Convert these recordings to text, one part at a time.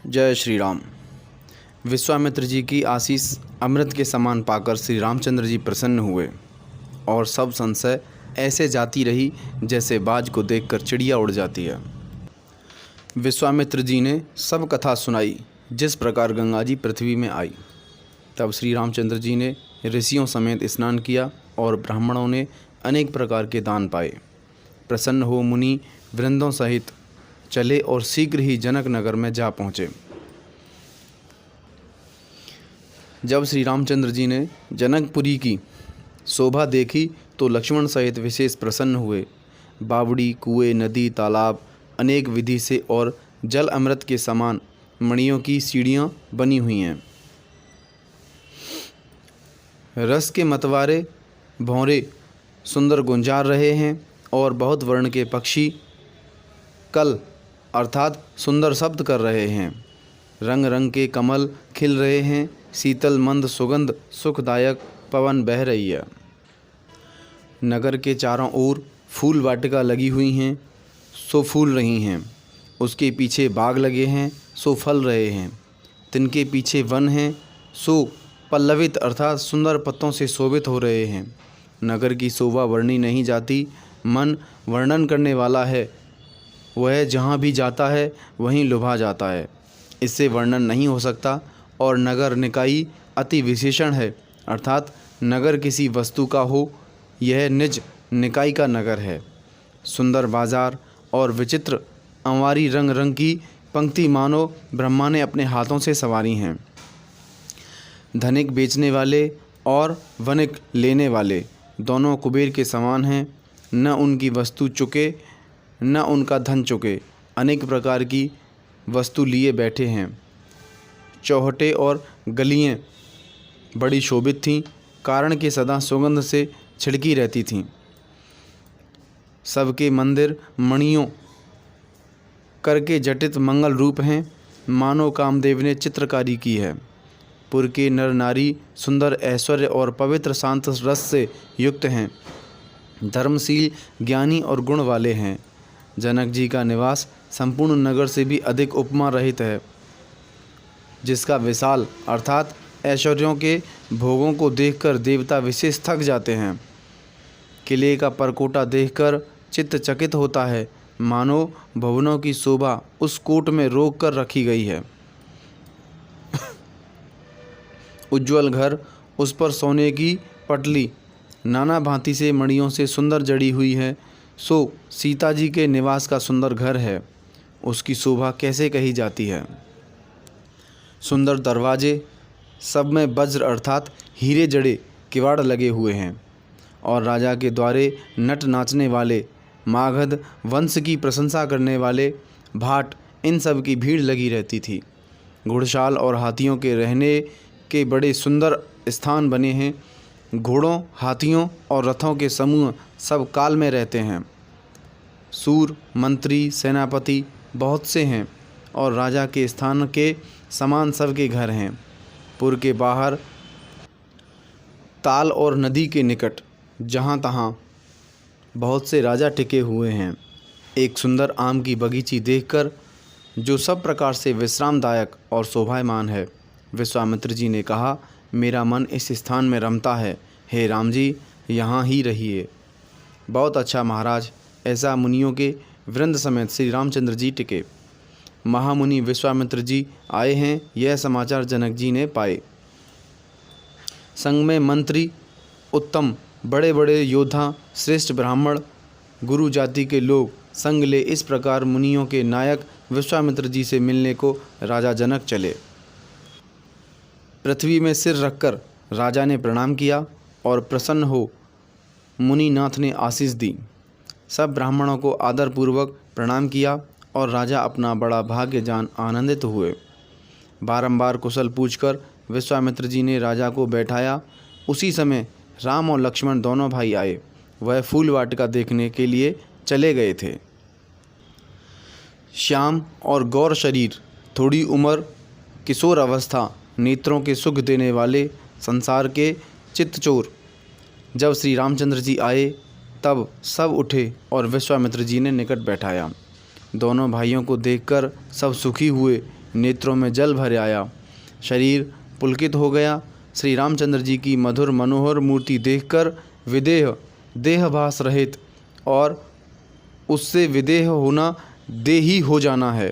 जय श्री राम। विश्वामित्र जी की आशीष अमृत के समान पाकर श्री रामचंद्र जी प्रसन्न हुए और सब संशय ऐसे जाती रही जैसे बाज को देखकर चिड़िया उड़ जाती है। विश्वामित्र जी ने सब कथा सुनाई जिस प्रकार गंगा जी पृथ्वी में आई। तब श्री रामचंद्र जी ने ऋषियों समेत स्नान किया और ब्राह्मणों ने अनेक प्रकार के दान पाए। प्रसन्न हो मुनि वृंदों सहित चले और शीघ्र ही जनक नगर में जा पहुँचे। जब श्री रामचंद्र जी ने जनकपुरी की शोभा देखी तो लक्ष्मण सहित विशेष प्रसन्न हुए। बावड़ी, कुएं, नदी, तालाब अनेक विधि से और जल अमृत के समान मणियों की सीढ़ियाँ बनी हुई हैं। रस के मतवारे भौरे सुंदर गुंजार रहे हैं और बहुत वर्ण के पक्षी कल अर्थात सुंदर शब्द कर रहे हैं। रंग रंग के कमल खिल रहे हैं। शीतल मंद सुगंध सुखदायक पवन बह रही है। नगर के चारों ओर फूल वाटिका लगी हुई हैं सो फूल रही हैं। उसके पीछे बाग लगे हैं सो फल रहे हैं। तिनके पीछे वन हैं सो पल्लवित अर्थात सुंदर पत्तों से शोभित हो रहे हैं। नगर की शोभा वर्णी नहीं जाती, मन वर्णन करने वाला है। वह जहाँ भी जाता है वहीं लुभा जाता है, इससे वर्णन नहीं हो सकता। और नगर निकाई अति विशेषण है, अर्थात नगर किसी वस्तु का हो, यह निज निकाई का नगर है। सुंदर बाजार और विचित्र अंवारी रंग रंग की पंक्ति मानो ब्रह्मा ने अपने हाथों से संवारी हैं। धनिक बेचने वाले और वनिक लेने वाले दोनों कुबेर के समान हैं। न उनकी वस्तु चुके न उनका धन चुके, अनेक प्रकार की वस्तु लिए बैठे हैं। चौहटे और गलियां बड़ी शोभित थीं, कारण के सदा सुगंध से छिड़की रहती थीं। सबके मंदिर मणियों करके जटित मंगल रूप हैं, मानो कामदेव ने चित्रकारी की है। पुर के नर नारी सुंदर ऐश्वर्य और पवित्र शांत रस से युक्त हैं। धर्मशील, ज्ञानी और गुण वाले हैं। जनक जी का निवास संपूर्ण नगर से भी अधिक उपमा रहित है, जिसका विशाल अर्थात ऐश्वर्यों के भोगों को देखकर देवता विशेष थक जाते हैं। किले का परकोटा देखकर चित्त चकित होता है, मानो भवनों की शोभा उस कोट में रोक कर रखी गई है। उज्ज्वल घर, उस पर सोने की पटली नाना भांति से मणियों से सुंदर जड़ी हुई है, सो सीता जी के निवास का सुंदर घर है। उसकी शोभा कैसे कही जाती है। सुंदर दरवाजे, सब में वज्र अर्थात हीरे जड़े किवाड़ लगे हुए हैं और राजा के द्वारे नट नाचने वाले, मागध वंश की प्रशंसा करने वाले भाट, इन सब की भीड़ लगी रहती थी। घुड़शाल और हाथियों के रहने के बड़े सुंदर स्थान बने हैं। घोड़ों, हाथियों और रथों के समूह सब काल में रहते हैं। सूर, मंत्री, सेनापति बहुत से हैं और राजा के स्थान के समान सबके घर हैं। पुर के बाहर ताल और नदी के निकट जहाँ तहाँ बहुत से राजा टिके हुए हैं। एक सुंदर आम की बगीची देखकर जो सब प्रकार से विश्रामदायक और शोभायमान है, विश्वामित्र जी ने कहा, मेरा मन इस स्थान में रमता है। हे राम जी, यहाँ ही रहिए। बहुत अच्छा महाराज, ऐसा मुनियों के वृंद समेत श्री रामचंद्र जी टिके। महामुनि विश्वामित्र जी आए हैं, यह समाचार जनक जी ने पाए। संग में मंत्री उत्तम, बड़े बड़े योद्धा, श्रेष्ठ ब्राह्मण, गुरु जाति के लोग संग ले इस प्रकार मुनियों के नायक विश्वामित्र जी से मिलने को राजा जनक चले। पृथ्वी में सिर रखकर राजा ने प्रणाम किया और प्रसन्न हो मुनिनाथ ने आशीष दी। सब ब्राह्मणों को आदरपूर्वक प्रणाम किया और राजा अपना बड़ा भाग्य जान आनंदित हुए। बारंबार कुशल पूछकर विश्वामित्र जी ने राजा को बैठाया। उसी समय राम और लक्ष्मण दोनों भाई आए। वह फूल वाटिका देखने के लिए चले गए थे। श्याम और गौर शरीर, थोड़ी उम्र, किशोर अवस्था, नेत्रों के सुख देने वाले, संसार के चित्तचोर, जब श्री रामचंद्र जी आए तब सब उठे और विश्वामित्र जी ने निकट बैठाया। दोनों भाइयों को देखकर सब सुखी हुए। नेत्रों में जल भर आया, शरीर पुलकित हो गया। श्री रामचंद्र जी की मधुर मनोहर मूर्ति देखकर विदेह देहभास रहित और उससे विदेह होना देही हो जाना है,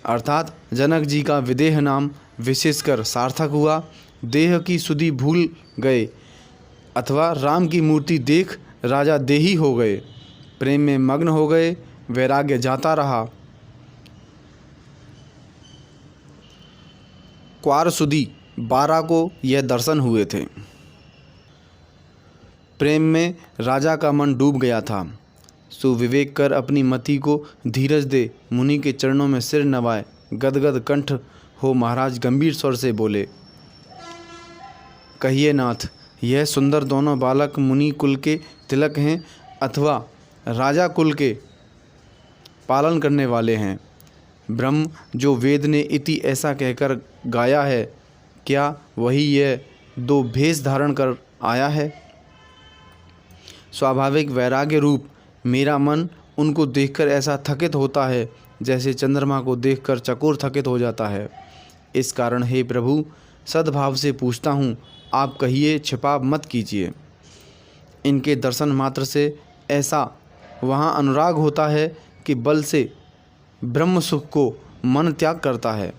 अर्थात जनक जी का विदेह नाम विशेषकर सार्थक हुआ। देह की सुधि भूल गए अथवा राम की मूर्ति देख राजा देही हो गए, प्रेम में मग्न हो गए, वैराग्य जाता रहा। क्वार सुदी 12 को यह दर्शन हुए थे। प्रेम में राजा का मन डूब गया था। सुविवेक कर अपनी मति को धीरज दे मुनि के चरणों में सिर नवाए गदगद कंठ हो महाराज गंभीर स्वर से बोले, कहिए नाथ, यह सुंदर दोनों बालक मुनि कुल के तिलक हैं अथवा राजा कुल के पालन करने वाले हैं? ब्रह्म जो वेद ने इति ऐसा कहकर गाया है, क्या वही यह 2 भेष धारण कर आया है? स्वाभाविक वैराग्य रूप मेरा मन उनको देखकर ऐसा थकित होता है जैसे चंद्रमा को देखकर चकोर थकित हो जाता है। इस कारण हे प्रभु, सद्भाव से पूछता हूँ, आप कहिए, छिपा मत कीजिए। इनके दर्शन मात्र से ऐसा वहाँ अनुराग होता है कि बल से ब्रह्म सुख को मन त्याग करता है।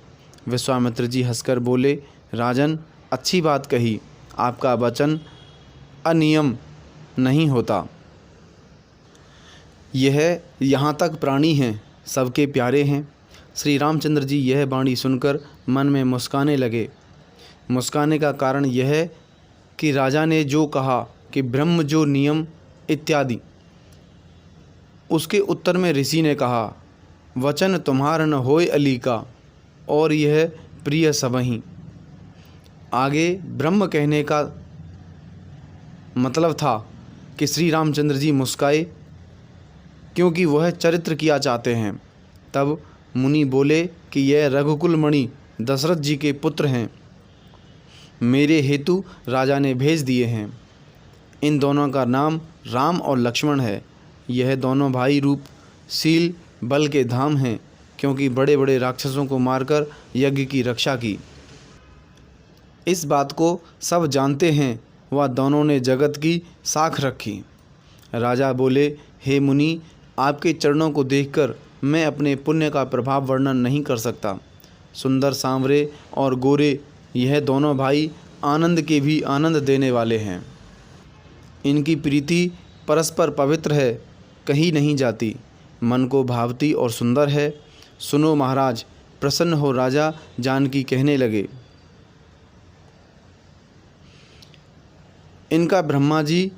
विश्वामित्र जी हंसकर बोले, राजन, अच्छी बात कही, आपका वचन अनियम नहीं होता। यह यहाँ तक प्राणी हैं, सबके प्यारे हैं। श्री रामचंद्र जी यह वाणी सुनकर मन में मुस्काने लगे। मुस्काने का कारण यह है कि राजा ने जो कहा कि ब्रह्म जो नियम इत्यादि, उसके उत्तर में ऋषि ने कहा, वचन तुम्हार न होय अली का, और यह प्रिय सबहीं। आगे ब्रह्म कहने का मतलब था कि श्री रामचंद्र जी मुस्काए क्योंकि वह चरित्र किया चाहते हैं। तब मुनि बोले कि यह रघुकुल मणि दशरथ जी के पुत्र हैं, मेरे हेतु राजा ने भेज दिए हैं। इन दोनों का नाम राम और लक्ष्मण है। यह दोनों भाई रूप शील बल के धाम हैं, क्योंकि बड़े बड़े राक्षसों को मारकर यज्ञ की रक्षा की। इस बात को सब जानते हैं, वह दोनों ने जगत की साख रखी। राजा बोले, हे मुनि, आपके चरणों को देखकर मैं अपने पुण्य का प्रभाव वर्णन नहीं कर सकता। सुंदर सांवरे और गोरे यह दोनों भाई आनंद के भी आनंद देने वाले हैं। इनकी प्रीति परस्पर पवित्र है, कहीं नहीं जाती, मन को भावती और सुंदर है। सुनो महाराज, प्रसन्न हो राजा जानकी कहने लगे, इनका ब्रह्मा जी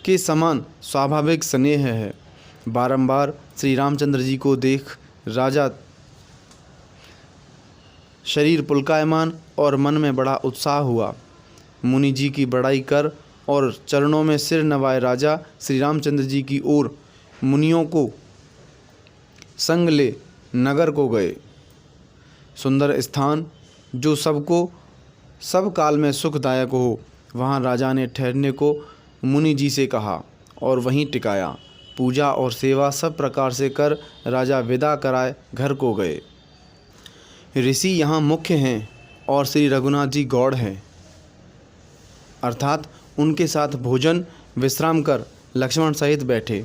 के समान स्वाभाविक स्नेह है। बारंबार श्री रामचंद्र जी को देख राजा शरीर पुलकायमान और मन में बड़ा उत्साह हुआ। मुनि जी की बड़ाई कर और चरणों में सिर नवाए राजा श्री रामचंद्र जी की ओर मुनियों को संग ले नगर को गए। सुंदर स्थान जो सबको सब काल में सुखदायक हो, वहाँ राजा ने ठहरने को मुनि जी से कहा और वहीं टिकाया। पूजा और सेवा सब प्रकार से कर राजा विदा कराए घर को गए। ऋषि यहाँ मुख्य हैं और श्री रघुनाथ जी गौड़ हैं, अर्थात उनके साथ भोजन विश्राम कर लक्ष्मण सहित बैठे।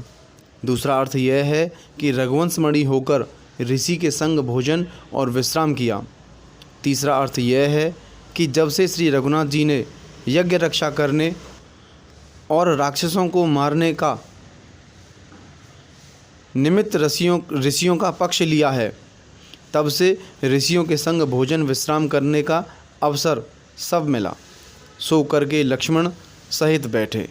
दूसरा अर्थ यह है कि रघुवंशमणि होकर ऋषि के संग भोजन और विश्राम किया। तीसरा अर्थ यह है कि जब से श्री रघुनाथ जी ने यज्ञ रक्षा करने और राक्षसों को मारने का निमित्त ऋषियों का पक्ष लिया है, तब से ऋषियों के संग भोजन विश्राम करने का अवसर सब मिला। सो करके लक्ष्मण सहित बैठे।